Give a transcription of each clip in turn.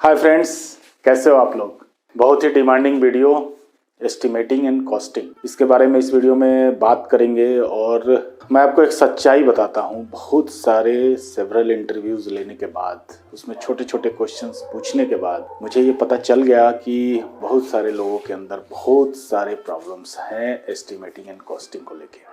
Hi friends, कैसे हो आप लोग। बहुत ही demanding video estimating and costing, इसके बारे में इस वीडियो में बात करेंगे। और मैं आपको एक सच्चाई बताता हूँ, बहुत सारे सेवरल इंटरव्यूज़ लेने के बाद, उसमें छोटे छोटे क्वेश्चंस पूछने के बाद मुझे ये पता चल गया कि बहुत सारे लोगों के अंदर बहुत सारे प्रॉब्लम्स हैं एस्टिमेटिंग एंड कॉस्टिंग को लेके।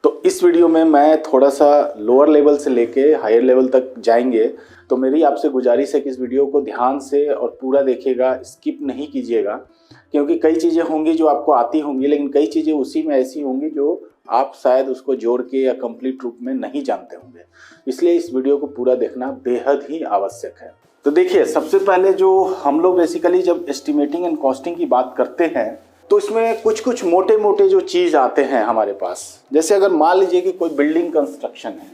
तो इस वीडियो में मैं थोड़ा सा लोअर लेवल से लेके हायर लेवल तक जाएंगे। तो मेरी आपसे गुजारिश है कि इस वीडियो को ध्यान से और पूरा देखिएगा, स्किप नहीं कीजिएगा, क्योंकि कई चीज़ें होंगी जो आपको आती होंगी, लेकिन कई चीज़ें उसी में ऐसी होंगी जो आप शायद उसको जोड़ के या कंप्लीट रूप में नहीं जानते होंगे। इसलिए इस वीडियो को पूरा देखना बेहद ही आवश्यक है। तो देखिए, सबसे पहले जो हम लोग बेसिकली जब एस्टिमेटिंग एंड कॉस्टिंग की बात करते हैं तो इसमें कुछ कुछ मोटे मोटे जो चीज़ आते हैं हमारे पास। जैसे अगर मान लीजिए कि कोई बिल्डिंग कंस्ट्रक्शन है,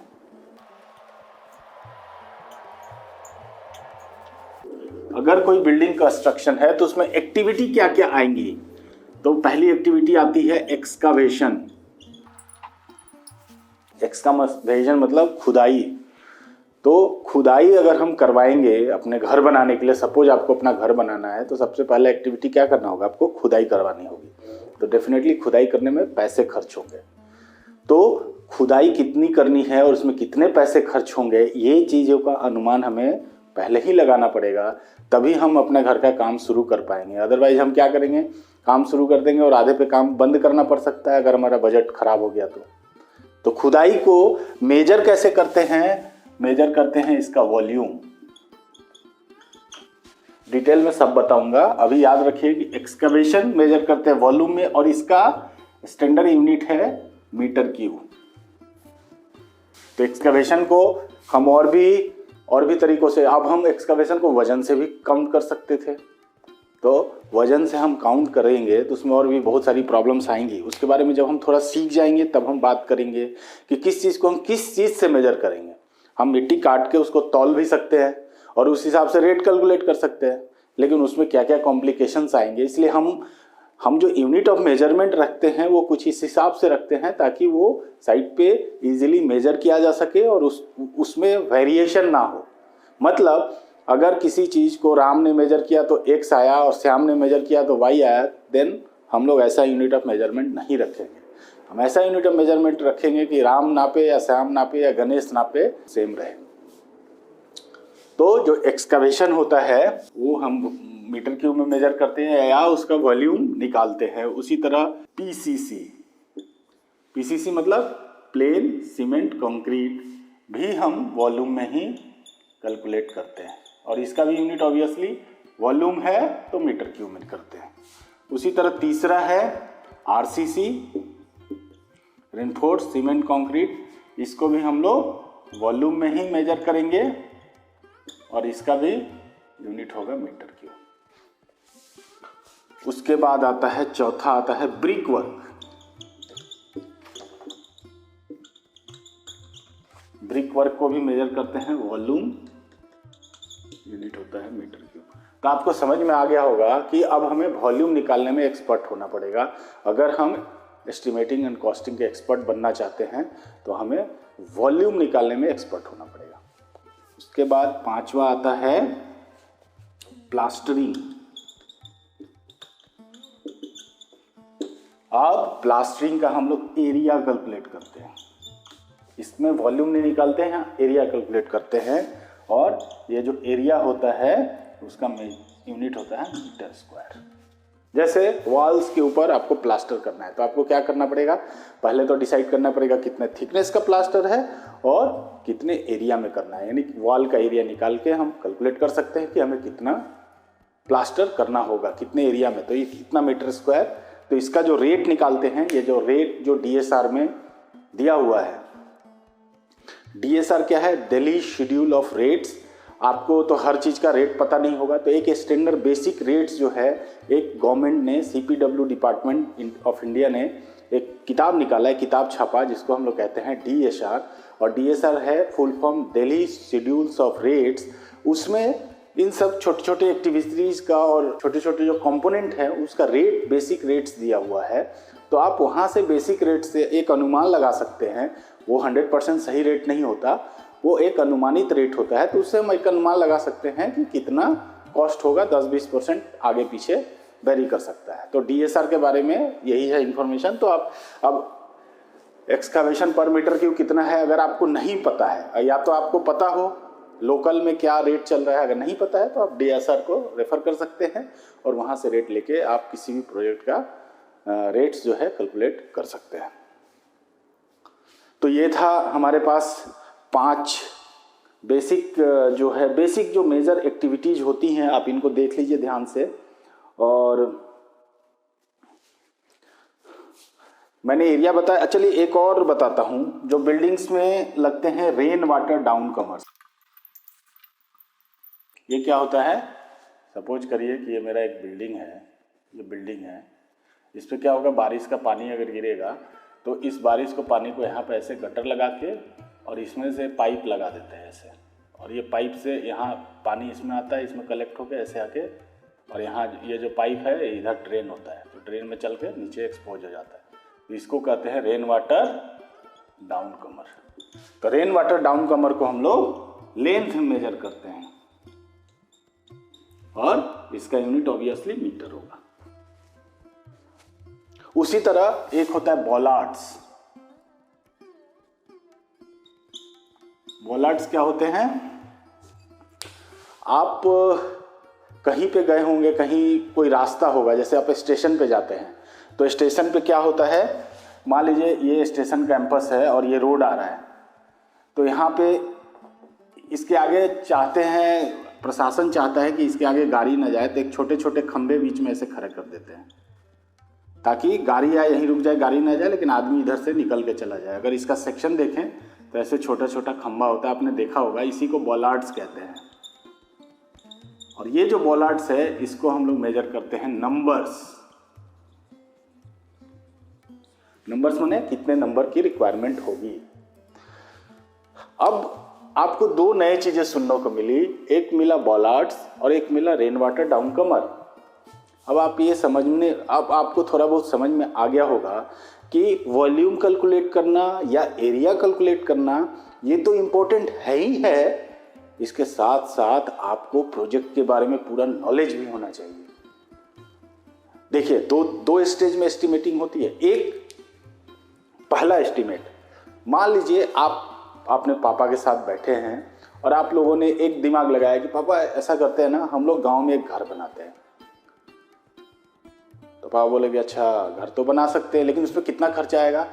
अगर कोई बिल्डिंग कंस्ट्रक्शन है तो उसमें एक्टिविटी क्या क्या आएंगी। तो पहली एक्टिविटी आती है एक्सकावेशन। एक्सकावेशन मतलब खुदाई। तो खुदाई अगर हम करवाएंगे अपने घर बनाने के लिए, सपोज आपको अपना घर बनाना है, तो सबसे पहले एक्टिविटी क्या करना होगा, आपको खुदाई करवानी होगी। तो डेफिनेटली खुदाई करने में पैसे खर्च होंगे। तो खुदाई कितनी करनी है और उसमें कितने पैसे खर्च होंगे, ये चीज़ों का अनुमान हमें पहले ही लगाना पड़ेगा, तभी हम अपने घर का काम शुरू कर पाएंगे। अदरवाइज हम क्या करेंगे, काम शुरू कर देंगे और आधे पे काम बंद करना पड़ सकता है अगर हमारा बजट खराब हो गया तो खुदाई को मेजर कैसे करते हैं, मेजर करते हैं इसका वॉल्यूम। डिटेल में सब बताऊंगा, अभी याद रखिए कि एक्सकवेशन मेजर करते हैं वॉल्यूम में, और इसका स्टैंडर्ड यूनिट है मीटर क्यूब। तो एक्सकवेशन को हम और भी तरीकों से, अब हम एक्सकवेशन को वजन से भी काउंट कर सकते थे। तो वजन से हम काउंट करेंगे तो उसमें और भी बहुत सारी प्रॉब्लम्स आएंगी। उसके बारे में जब हम थोड़ा सीख जाएंगे तब हम बात करेंगे कि किस चीज़ को हम किस चीज़ से मेजर करेंगे। हम मिट्टी काट के उसको तौल भी सकते हैं और उस हिसाब से रेट कैलकुलेट कर सकते हैं, लेकिन उसमें क्या क्या कॉम्प्लिकेशंस आएंगे। इसलिए हम जो यूनिट ऑफ मेजरमेंट रखते हैं वो कुछ इस हिसाब से रखते हैं ताकि वो साइड पे इजीली मेजर किया जा सके और उसमें वेरिएशन ना हो। मतलब अगर किसी चीज़ को राम ने मेजर किया तो एक्स आया और श्याम ने मेजर किया तो वाई आया, देन हम लोग ऐसा यूनिट ऑफ मेजरमेंट नहीं रखेंगे। हम ऐसा यूनिट ऑफ मेजरमेंट रखेंगे कि राम नापे या श्याम नापे या गणेश नापे, सेम रहे। तो जो एक्सकवेशन होता है वो हम मीटर क्यूब में मेजर करते हैं या उसका वॉल्यूम निकालते हैं। उसी तरह पीसीसी मतलब प्लेन सीमेंट कंक्रीट भी हम वॉल्यूम में ही कैलकुलेट करते हैं, और इसका भी यूनिट ऑब्वियसली वॉल्यूम है तो मीटर क्यूब में करते हैं। उसी तरह तीसरा है आरसीसी, रेनफोर्स सीमेंट कंक्रीट, इसको भी हम लोग वॉल्यूम में ही मेजर करेंगे और इसका भी यूनिट होगा मीटर क्यूब। उसके बाद आता है चौथा, आता है ब्रिक वर्क। ब्रिक वर्क को भी मेजर करते हैं, वॉल्यूम यूनिट होता है मीटर क्यूब। तो आपको समझ में आ गया होगा कि अब हमें वॉल्यूम निकालने में एक्सपर्ट होना पड़ेगा। अगर हम एस्टिमेटिंग एंड कॉस्टिंग के एक्सपर्ट बनना चाहते हैं तो हमें वॉल्यूम निकालने में एक्सपर्ट होना पड़ेगा। उसके बाद पांचवा आता है प्लास्टरिंग। अब प्लास्टरिंग का हम लोग एरिया कैलकुलेट करते हैं। इसमें वॉल्यूम नहीं निकालते हैं, एरिया कैलकुलेट करते हैं, और ये जो एरिया होता है उसका यूनिट होता है मीटर स्क्वायर। जैसे वॉल्स के ऊपर आपको प्लास्टर करना है तो आपको क्या करना पड़ेगा, पहले तो डिसाइड करना पड़ेगा कितने थिकनेस का प्लास्टर है और कितने एरिया में करना है। यानी वॉल का एरिया निकाल के हम कैलकुलेट कर सकते हैं कि हमें कितना प्लास्टर करना होगा, कितने एरिया में, तो ये कितना मीटर स्क्वायर। तो इसका जो रेट निकालते हैं, ये जो रेट जो DSR में दिया हुआ है, DSR क्या है, दिल्ली शेड्यूल ऑफ रेट्स। आपको तो हर चीज़ का रेट पता नहीं होगा, तो एक स्टैंडर्ड बेसिक रेट्स जो है, एक गवर्नमेंट ने CPW डिपार्टमेंट ऑफ इंडिया ने एक किताब निकाला है, किताब छापा, जिसको हम लोग कहते हैं DSR। और DSR है full form Delhi schedules of rates. उसमें इन सब छोटे छोटे एक्टिविटीज़ का और छोटे छोटे जो कंपोनेंट है उसका रेट, बेसिक रेट्स दिया हुआ है। तो आप वहाँ से बेसिक रेट से एक अनुमान लगा सकते हैं। वो 100% सही रेट नहीं होता, वो एक अनुमानित रेट होता है, तो उससे हम एक अनुमान लगा सकते हैं कि कितना कॉस्ट होगा 10-20% आगे पीछे वेरी कर सकता है। तो डीएसआर के बारे में यही है इन्फॉर्मेशन। तो आप अब एक्सकावेशन पर मीटर क्यूब कितना है अगर आपको नहीं पता है, या तो आपको पता हो लोकल में क्या रेट चल रहा है, अगर नहीं पता है तो आप डीएसआर को रेफर कर सकते हैं और वहाँ से रेट लेके आप किसी भी प्रोजेक्ट का रेट्स जो है कैलकुलेट कर सकते हैं। तो ये था हमारे पास 5 बेसिक जो मेजर एक्टिविटीज़ होती हैं, आप इनको देख लीजिए ध्यान से। और मैंने एरिया बताया। चलिए एक और बताता हूँ, जो बिल्डिंग्स में लगते हैं रेन वाटर डाउन कमर्स। ये क्या होता है, सपोज करिए कि ये मेरा एक बिल्डिंग है, इस पर क्या होगा, बारिश का पानी अगर गिरेगा तो इस बारिश को पानी को यहाँ पे ऐसे गटर लगा के और इसमें से पाइप लगा देते हैं ऐसे, और ये पाइप से यहाँ पानी इसमें आता है, इसमें कलेक्ट होकर ऐसे आके, और यहाँ ये जो पाइप है इधर ड्रेन होता है, तो ड्रेन में चल के नीचे एक्सपोज हो जाता है। तो इसको कहते हैं रेन वाटर डाउन कमर। तो रेन वाटर डाउन कमर को हम लोग लेंथ में मेजर करते हैं और इसका यूनिट ऑब्वियसली मीटर होगा। उसी तरह एक होता है बॉलार्ड्स। बॉलार्ड्स क्या होते हैं, आप कहीं पे गए होंगे, कहीं कोई रास्ता होगा, जैसे आप स्टेशन पे जाते हैं तो स्टेशन पे क्या होता है, मान लीजिए ये स्टेशन कैंपस है और ये रोड आ रहा है, तो यहाँ पे इसके आगे चाहते हैं, प्रशासन चाहता है कि इसके आगे गाड़ी ना जाए, तो एक छोटे छोटे खंबे बीच में ऐसे खड़े कर देते हैं ताकि गाड़ी आए यहीं रुक जाए, गाड़ी ना जाए, लेकिन आदमी इधर से निकल के चला जाए। अगर इसका सेक्शन देखें तो ऐसे छोटा छोटा खंबा होता है, आपने देखा होगा, इसी को बॉलार्ड्स कहते हैं। और ये जो बॉलार्ड्स है इसको हम लोग मेजर करते हैं नंबर्स। नंबर्स माने कितने नंबर की रिक्वायरमेंट होगी। अब आपको 2 नए चीजें सुनने को मिली, एक मिला बॉलार्ड्स और एक मिला रेन वाटर डाउन कमर। अब आप ये समझने, अब आपको थोड़ा बहुत समझ में आ गया होगा कि वॉल्यूम कैलकुलेट करना या एरिया कैलकुलेट करना ये तो इम्पोर्टेंट है ही है, इसके साथ साथ आपको प्रोजेक्ट के बारे में पूरा नॉलेज भी होना चाहिए। देखिए दो स्टेज में एस्टिमेटिंग होती है। एक पहला एस्टिमेट, मान लीजिए आप अपने पापा के साथ बैठे हैं और आप लोगों ने एक दिमाग लगाया कि पापा ऐसा करते हैं ना, हम लोग गांव में एक घर बनाते हैं। तो पापा बोलेगे अच्छा घर तो बना सकते हैं, लेकिन उसमें कितना खर्चा आएगा।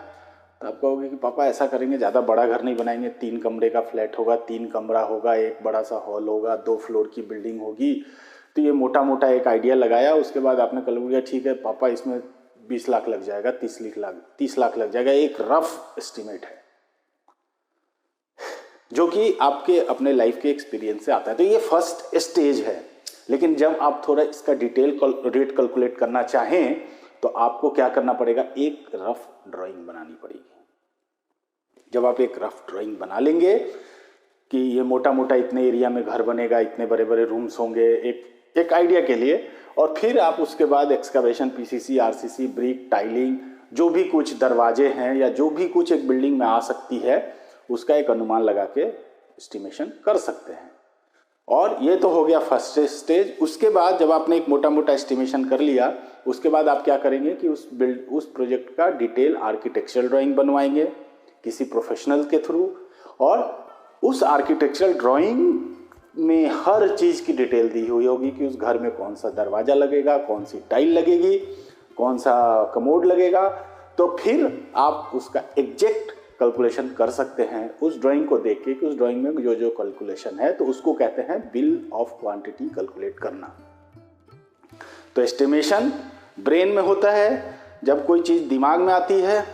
तो आप कहोगे कि पापा ऐसा करेंगे, ज़्यादा बड़ा घर नहीं बनाएंगे, 3 कमरे का फ्लैट होगा, 3 कमरा होगा, एक बड़ा सा हॉल होगा, 2 फ्लोर की बिल्डिंग होगी। तो ये मोटा मोटा एक आइडिया लगाया। उसके बाद आपने कल बोला ठीक है पापा इसमें 20 लाख लग जाएगा, 30 लाख लग जाएगा। एक रफ एस्टिमेट है जो कि आपके अपने लाइफ के एक्सपीरियंस से आता है। तो ये फर्स्ट स्टेज है। लेकिन जब आप थोड़ा इसका डिटेल रेट कैलकुलेट करना चाहें तो आपको क्या करना पड़ेगा, एक रफ ड्राइंग बनानी पड़ेगी। जब आप एक रफ ड्राइंग बना लेंगे कि ये मोटा मोटा इतने एरिया में घर बनेगा, इतने बड़े बड़े रूम्स होंगे, एक आइडिया के लिए, और फिर आप उसके बाद excavation, PCC, RCC, brick, tiling, जो भी कुछ दरवाजे हैं या जो भी कुछ एक बिल्डिंग में आ सकती है उसका एक अनुमान लगा के एस्टिमेशन कर सकते हैं। और ये तो हो गया फर्स्ट स्टेज। उसके बाद जब आपने एक मोटा मोटा एस्टिमेशन कर लिया, उसके बाद आप क्या करेंगे कि उस प्रोजेक्ट का डिटेल आर्किटेक्चरल ड्राइंग बनवाएंगे किसी प्रोफेशनल के थ्रू, और उस आर्किटेक्चरल ड्राइंग में हर चीज़ की डिटेल दी हुई होगी कि उस घर में कौन सा दरवाज़ा लगेगा, कौन सी टाइल लगेगी, कौन सा कमोड लगेगा। तो फिर आप उसका एग्जैक्ट कैलकुलेशन कर सकते हैं उस ड्राइंग को देख के कि उस ड्राइंग में जो जो कैलकुलेशन है, तो उसको कहते हैं बिल ऑफ क्वांटिटी कैलकुलेट करना। तो एस्टिमेशन ब्रेन में होता है, जब कोई चीज़ दिमाग में आती है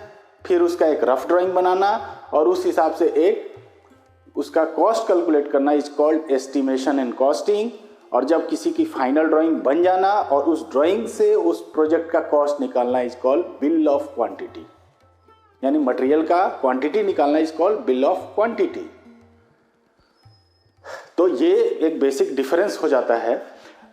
फिर उसका एक रफ ड्राइंग बनाना और उस हिसाब से एक उसका कॉस्ट कैलकुलेट करना is called estimation and costing. और जब किसी की फाइनल ड्राइंग बन जाना और उस ड्राइंग से उस प्रोजेक्ट का कॉस्ट निकालना is called bill of quantity, यानी मटेरियल का क्वांटिटी निकालना is called bill of quantity. तो ये एक बेसिक डिफरेंस हो जाता है।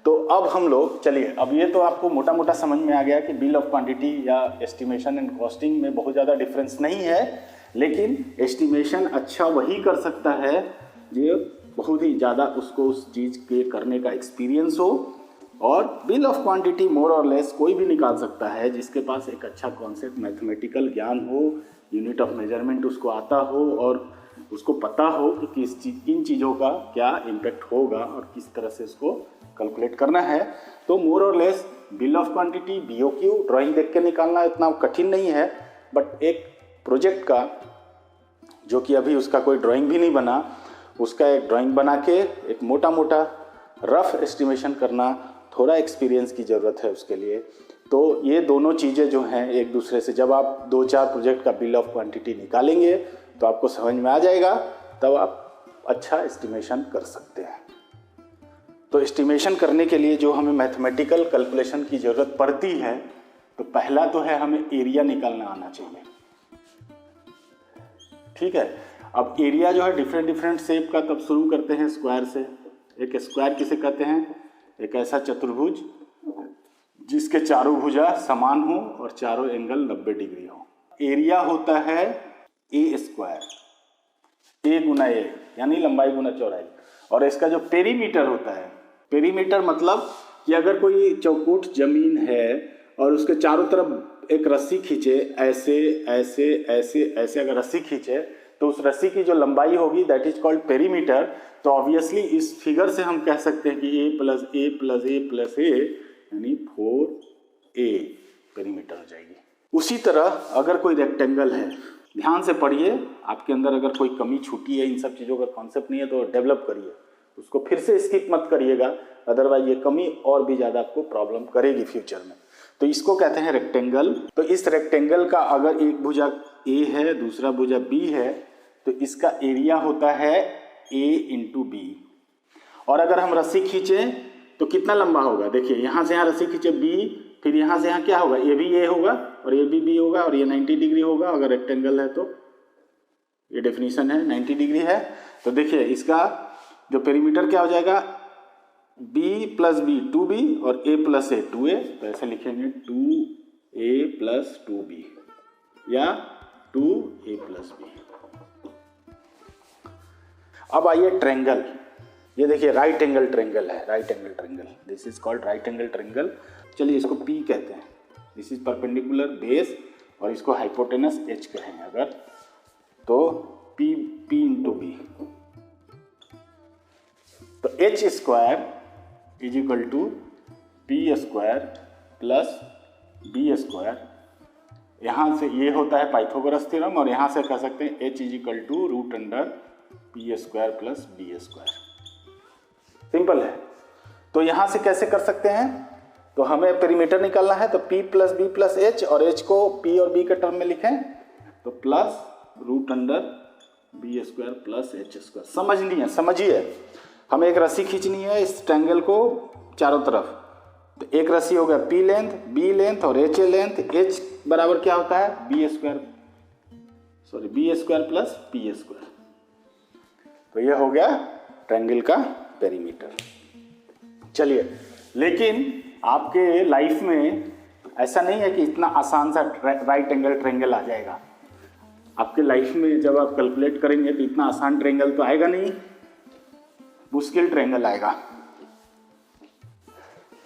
तो अब हम लोग चलिए, अब ये तो आपको मोटा मोटा समझ में आ गया कि बिल ऑफ क्वांटिटी या एस्टिमेशन एंड कॉस्टिंग में बहुत ज़्यादा डिफरेंस नहीं है, लेकिन एस्टिमेशन अच्छा वही कर सकता है जो बहुत ही ज़्यादा उसको उस चीज़ के करने का एक्सपीरियंस हो, और बिल ऑफ क्वांटिटी मोर और लेस कोई भी निकाल सकता है जिसके पास एक अच्छा कॉन्सेप्ट मैथमेटिकल ज्ञान हो, यूनिट ऑफ मेजरमेंट उसको आता हो और उसको पता हो कि किन चीज़ों का क्या इम्पेक्ट होगा और किस तरह से इसको कैलकुलेट करना है। तो मोर और less bill of quantity, BOQ drawing देख के निकालना इतना कठिन नहीं है, बट एक प्रोजेक्ट का जो कि अभी उसका कोई ड्राइंग भी नहीं बना, उसका एक ड्राइंग बना के एक मोटा मोटा रफ एस्टिमेशन करना, थोड़ा एक्सपीरियंस की ज़रूरत है उसके लिए। तो ये दोनों चीज़ें जो हैं एक दूसरे से, जब आप 2-4 प्रोजेक्ट का बिल ऑफ क्वांटिटी निकालेंगे तो आपको समझ में आ जाएगा, तब आप अच्छा एस्टिमेशन कर सकते हैं। तो एस्टिमेशन करने के लिए जो हमें मैथमेटिकल कैलकुलेशन की ज़रूरत पड़ती है, तो पहला तो है हमें एरिया निकालना आना चाहिए। ठीक है, अब एरिया जो है डिफरेंट शेप का, तब शुरू करते हैं स्क्वायर से। एक स्क्वायर किसे कहते हैं? एक ऐसा चतुर्भुज जिसके चारों भुजा समान हो और चारों एंगल 90 डिग्री हो। एरिया होता है A², A गुना A यानी लंबाई गुना चौड़ाई। और इसका जो पेरीमीटर होता है, पेरीमीटर मतलब कि अगर कोई चौकुट जमीन है और उसके चारों तरफ एक रस्सी खींचे, ऐसे ऐसे ऐसे ऐसे अगर रस्सी खींचे तो उस रस्सी की जो लंबाई होगी दैट इज कॉल्ड पेरीमीटर। तो ऑब्वियसली इस फिगर से हम कह सकते हैं कि A + A + A + A यानी 4A पेरीमीटर हो जाएगी। उसी तरह अगर कोई रेक्टेंगल है, ध्यान से पढ़िए, आपके अंदर अगर कोई कमी छूटी है, इन सब चीज़ों का कॉन्सेप्ट नहीं है तो डेवलप करिए, उसको फिर से स्किप मत करिएगा, अदरवाइज ये कमी और भी ज़्यादा आपको प्रॉब्लम करेगी फ्यूचर में। तो इसको कहते हैं रेक्टेंगल। तो इस रेक्टेंगल का अगर एक भुजा A है, दूसरा भुजा B है, तो इसका एरिया होता है A × B। और अगर हम रस्सी खींचें तो कितना लंबा होगा? देखिए, यहाँ से यहाँ रस्सी खींचे B, फिर यहाँ से यहाँ क्या होगा? ये भी A होगा और ये भी B होगा और ये 90 डिग्री होगा। अगर रेक्टेंगल है तो ये डेफिनेशन है 90 डिग्री है। तो देखिए इसका जो पेरीमीटर क्या हो जाएगा? B + B 2B और A + A 2A। तो ऐसे लिखेंगे 2A + 2B या 2A + B। अब आइए ट्रायंगल। ये देखिए राइट एंगल ट्रायंगल है, right angle triangle, this is called right angle triangle. चलिए इसको P कहते हैं, दिस इज परपेंडिकुलर बेस, और इसको हाइपोटेनस H कहें अगर, तो P × B। तो H² = P² + B²। यहाँ से ये होता है पाइथागोरस थ्योरम, और यहाँ से कह सकते हैं H √P² + B²। सिंपल है। तो यहाँ से कैसे कर सकते हैं? तो हमें पेरीमीटर निकालना है, तो P + B + H, और H को P और B के टर्म में लिखें तो +√B² + H²। समझिए, हमें एक रस्सी खींचनी है इस ट्रायंगल को चारों तरफ। तो एक रस्सी हो गया P लेंथ, B लेंथ और H लेंथ। H बराबर क्या होता है? B² + P²। तो ये हो गया ट्रायंगल का पेरीमीटर। चलिए, लेकिन आपके लाइफ में ऐसा नहीं है कि इतना आसान सा राइट एंगल ट्रायंगल आ जाएगा। आपके लाइफ में जब आप कैलकुलेट करेंगे तो इतना आसान ट्रायंगल तो आएगा नहीं, मुश्किल ट्रायंगल आएगा।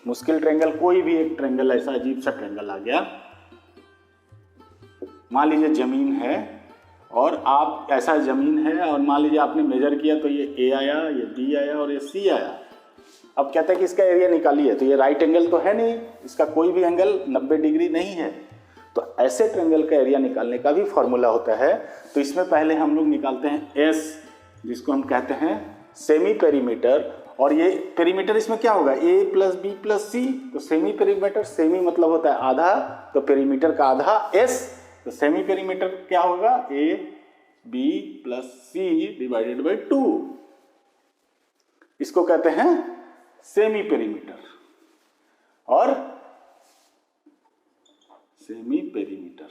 मुश्किल ट्रायंगल, कोई भी एक ट्रायंगल ऐसा अजीब सा ट्रायंगल आ गया। मान लीजिए जमीन है और आप ऐसा जमीन है और मान लीजिए आपने मेजर किया तो ये A आया, ये B आया और ये C आया। अब कहता है कि इसका एरिया निकालिए, तो ये राइट एंगल तो है नहीं, इसका कोई भी एंगल 90 डिग्री नहीं है। तो ऐसे ट्रायंगल का एरिया निकालने का भी फॉर्मूला होता है। तो इसमें पहले हम लोग निकालते हैं S, जिसको हम कहते हैं सेमी पेरीमीटर। और ये पेरीमीटर इसमें क्या होगा? A + B + C। तो सेमी पेरीमीटर, सेमी मतलब होता है आधा, तो पेरीमीटर का आधा S। तो सेमी पेरीमीटर क्या होगा? A B + C / 2। इसको कहते हैं सेमी पेरीमीटर। और सेमी पेरीमीटर,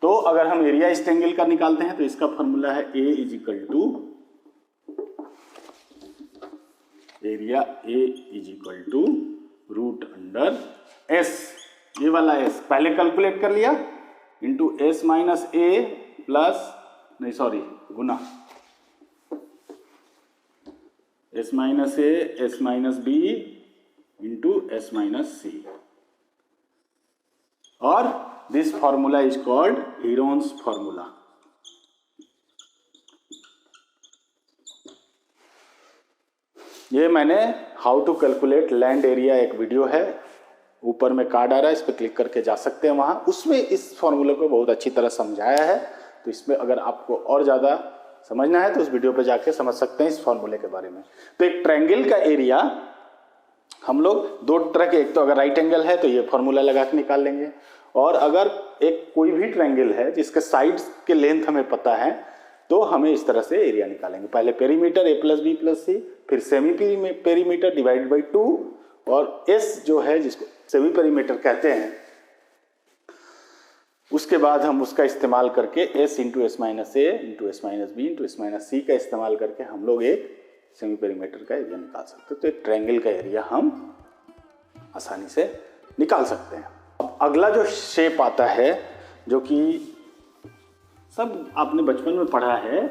तो अगर हम एरिया इस ट्रायंगल का निकालते हैं तो इसका फॉर्मूला है A = एरिया √S। ये वाला S पहले कैलकुलेट कर लिया, इंटू S - A प्लस, नहीं सॉरी, गुना S minus A S minus B into S minus C, और this formula is called Heron's formula. ये मैंने how to calculate land area एक वीडियो है, ऊपर में कार्ड आ रहा है, इस पर क्लिक करके जा सकते हैं वहाँ, उसमें इस फॉर्मूले को बहुत अच्छी तरह समझाया है। तो इसमें अगर आपको और ज़्यादा समझना है तो उस वीडियो पे जाके समझ सकते हैं इस फॉर्मूले के बारे में। तो एक ट्रायंगल का एरिया हम लोग दो तरह के, एक तो अगर राइट एंगल है तो ये फॉर्मूला लगा के निकाल लेंगे, और अगर एक कोई भी ट्रायंगल है जिसके साइड्स के लेंथ हमें पता है तो हमें इस तरह से एरिया निकालेंगे। पहले पेरीमीटर ए प्लस बी प्लस सी, फिर सेमी पेरीमीटर डिवाइड बाई 2, और एस जो है जिसको सेमी पेरीमीटर कहते हैं, उसके बाद हम उसका इस्तेमाल करके S into S minus A into S minus B into S minus C का इस्तेमाल करके हम लोग एक सेमी पेरीमीटर का एरिया निकाल सकते हैं। तो एक ट्रायंगल का एरिया हम आसानी से निकाल सकते हैं। अब अगला जो शेप आता है, जो कि सब आपने बचपन में पढ़ा है,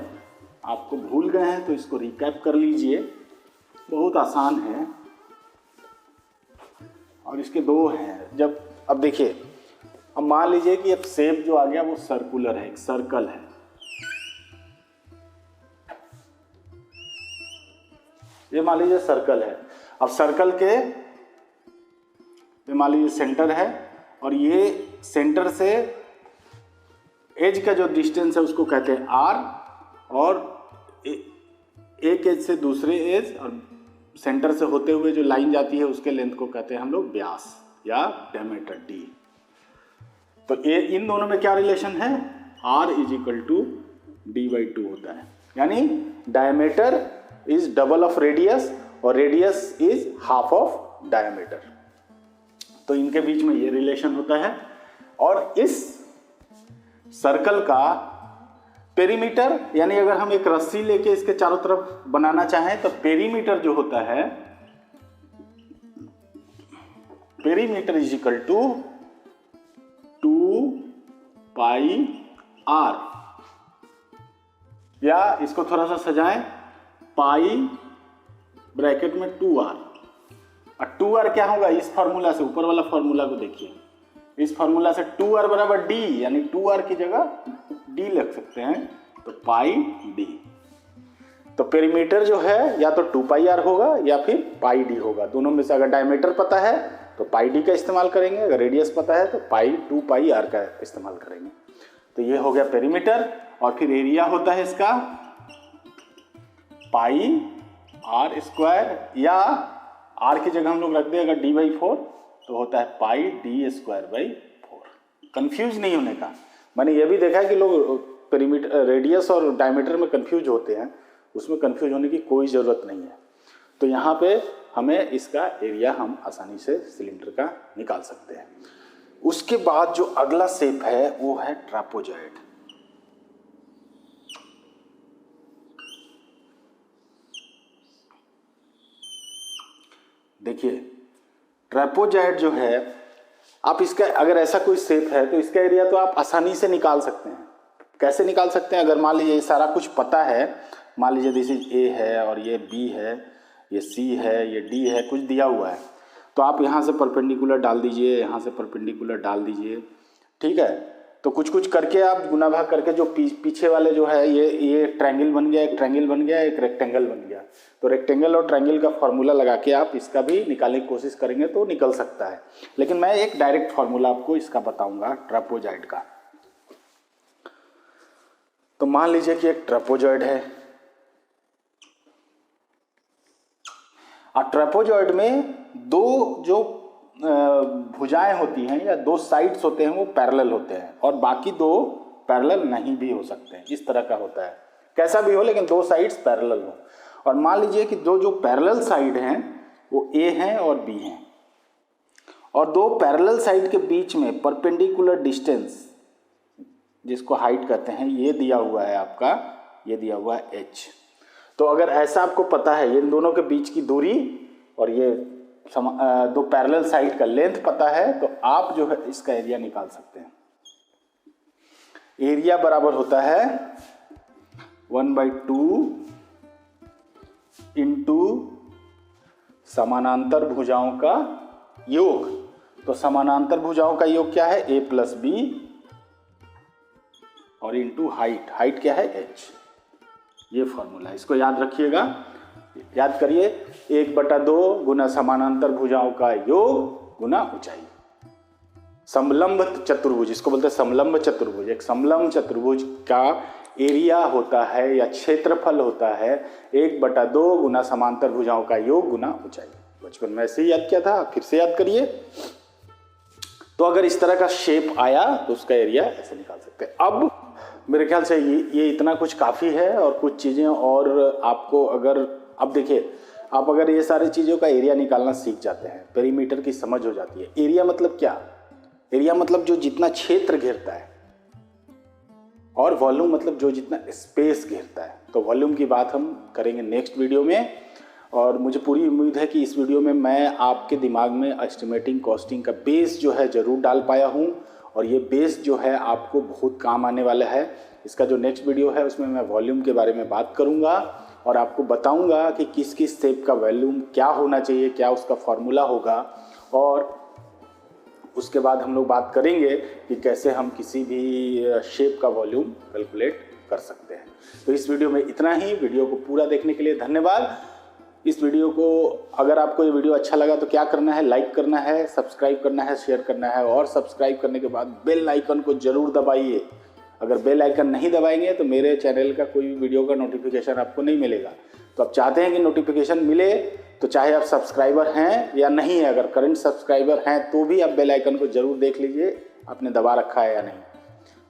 आपको भूल गए हैं तो इसको रिकैप कर लीजिए, बहुत आसान है, और इसके दो हैं। जब अब देखिए, अब मान लीजिए कि अब शेप जो आ गया वो सर्कुलर है, एक सर्कल है। ये मान लीजिए सर्कल है। अब सर्कल के मान लीजिए सेंटर है, और ये सेंटर से एज का जो डिस्टेंस है उसको कहते हैं आर, और एक एज से दूसरे एज और सेंटर से होते हुए जो लाइन जाती है उसके लेंथ को कहते हैं हम लोग व्यास या डायमीटर डी। तो ये इन दोनों में क्या रिलेशन है, R is equal to D by 2 होता है, यानी diameter is double of radius और radius is half of diameter. तो इनके बीच में ये रिलेशन होता है। और इस सर्कल का पेरीमीटर, यानी अगर हम एक रस्सी लेके इसके चारों तरफ बनाना चाहें तो पेरीमीटर जो होता है, perimeter is equal to 2 pi r, या इसको थोड़ा सा सजाएं, पाई ब्रैकेट में 2r। और 2r क्या होगा, इस फॉर्मूला से, ऊपर वाला फॉर्मूला को देखिए, इस फॉर्मूला से 2r बराबर d, यानी 2r की जगह d लिख सकते हैं, तो पाई d। तो पेरीमीटर जो है या तो 2 पाई r होगा या फिर पाई d होगा, दोनों में से। अगर डायमीटर पता है तो पाई d का इस्तेमाल करेंगे, अगर रेडियस पता है तो 2 पाई r का इस्तेमाल करेंगे। तो ये हो गया पेरीमीटर। और फिर एरिया होता है इसका पाई r स्क्वायर, या r की जगह हम लोग रख दें अगर d बाई 4 तो होता है पाई d स्क्वायर बाई 4। कंफ्यूज नहीं होने का, मैंने ये भी देखा है कि लोग पेरीमीटर, रेडियस और डायमीटर में कंफ्यूज होते हैं, उसमें कंफ्यूज होने की कोई ज़रूरत नहीं है। तो यहाँ पे हमें इसका एरिया हम आसानी से सिलेंडर का निकाल सकते हैं। उसके बाद जो अगला शेप है वो है ट्रापोजॉइड। देखिए ट्रापोजॉइड जो है, आप इसका अगर ऐसा कोई शेप है तो इसका एरिया तो आप आसानी से निकाल सकते हैं। कैसे निकाल सकते हैं, अगर मान लीजिए ये सारा कुछ पता है, मान लीजिए दिस इज ए है और ये बी है, ये सी है, ये डी है, कुछ दिया हुआ है, तो आप यहाँ से परपेंडिकुलर डाल दीजिए, यहाँ से परपेंडिकुलर डाल दीजिए, ठीक है। तो कुछ कुछ करके आप गुना भाग करके जो पीछे वाले जो है ये ट्रायंगल बन गया, एक ट्रायंगल बन गया, एक रेक्टेंगल बन गया। तो रेक्टेंगल और ट्रायंगल का फॉर्मूला लगा के आप इसका भी निकालने की कोशिश करेंगे तो निकल सकता है। लेकिन मैं एक डायरेक्ट फॉर्मूला आपको इसका बताऊंगा ट्रापोजॉइड का। तो मान लीजिए कि एक ट्रापोजॉइड है, और ट्रापोजॉइड में दो जो भुजाएं होती हैं या दो साइड्स होते हैं वो पैरेलल होते हैं, और बाकी दो पैरेलल नहीं भी हो सकते हैं। इस तरह का होता है, कैसा भी हो लेकिन दो साइड्स पैरेलल हो। और मान लीजिए कि जो पैरेलल साइड हैं वो ए हैं और बी हैं, और दो पैरेलल साइड के बीच में परपेंडिकुलर डिस्टेंस, जिसको हाइट कहते हैं, ये दिया हुआ है आपका, ये दिया हुआ है h। तो अगर ऐसा आपको पता है, इन दोनों के बीच की दूरी और ये दो पैरेलल साइड का लेंथ पता है, तो आप जो है इसका एरिया निकाल सकते हैं। एरिया बराबर होता है 1/2 इंटू समानांतर भुजाओं का योग। तो समानांतर भुजाओं का योग क्या है, a प्लस बी और इंटू हाइट, हाइट क्या है h। ये फॉर्मूला, इसको याद रखिएगा, याद करिए, 1/2 गुना समानांतर भुजाओं का योग गुना ऊंचाई। समलंब चतुर्भुज, इसको बोलते हैं समलंब चतुर्भुज। एक समलंब चतुर्भुज का एरिया होता है या क्षेत्रफल होता है 1/2 गुना समांतर भुजाओं का योग गुना ऊंचाई। बचपन में ऐसे ही याद किया था, फिर से याद करिए। तो अगर इस तरह का शेप आया तो उसका एरिया ऐसे निकाल सकते हैं। अब मेरे ख्याल से ये इतना कुछ काफ़ी है, और कुछ चीज़ें और आपको अगर, अब देखिए, आप अगर ये सारी चीज़ों का एरिया निकालना सीख जाते हैं, पेरीमीटर की समझ हो जाती है। एरिया मतलब क्या, एरिया मतलब जो जितना क्षेत्र घेरता है, और वॉल्यूम मतलब जो जितना स्पेस घेरता है। तो वॉल्यूम की बात हम करेंगे नेक्स्ट वीडियो में, और मुझे पूरी उम्मीद है कि इस वीडियो में मैं आपके दिमाग में एस्टिमेटिंग कॉस्टिंग का बेस जो है ज़रूर डाल पाया हूँ, और ये बेस जो है आपको बहुत काम आने वाला है। इसका जो नेक्स्ट वीडियो है उसमें मैं वॉल्यूम के बारे में बात करूँगा, और आपको बताऊँगा कि किस किस स्टेप का वॉल्यूम क्या होना चाहिए, क्या उसका फॉर्मूला होगा, और उसके बाद हम लोग बात करेंगे कि कैसे हम किसी भी शेप का वॉल्यूम कैलकुलेट कर सकते हैं। तो इस वीडियो में इतना ही। वीडियो को पूरा देखने के लिए धन्यवाद। इस वीडियो को, अगर आपको ये वीडियो अच्छा लगा तो क्या करना है, लाइक करना है, सब्सक्राइब करना है, शेयर करना है, और सब्सक्राइब करने के बाद बेल आइकन को ज़रूर दबाइए। अगर बेल आइकन नहीं दबाएंगे तो मेरे चैनल का कोई वीडियो का नोटिफिकेशन आपको नहीं मिलेगा। तो आप चाहते हैं कि नोटिफिकेशन मिले, तो चाहे आप सब्सक्राइबर हैं या नहीं है, अगर करंट सब्सक्राइबर हैं तो भी आप बेल आइकन को ज़रूर देख लीजिए आपने दबा रखा है या नहीं।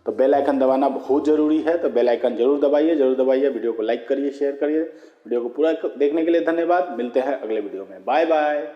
तो बेल आइकन दबाना बहुत ज़रूरी है, तो बेल आइकन ज़रूर दबाइए। वीडियो को लाइक करिए, शेयर करिए। वीडियो को पूरा देखने के लिए धन्यवाद। मिलते हैं अगले वीडियो में। Bye bye.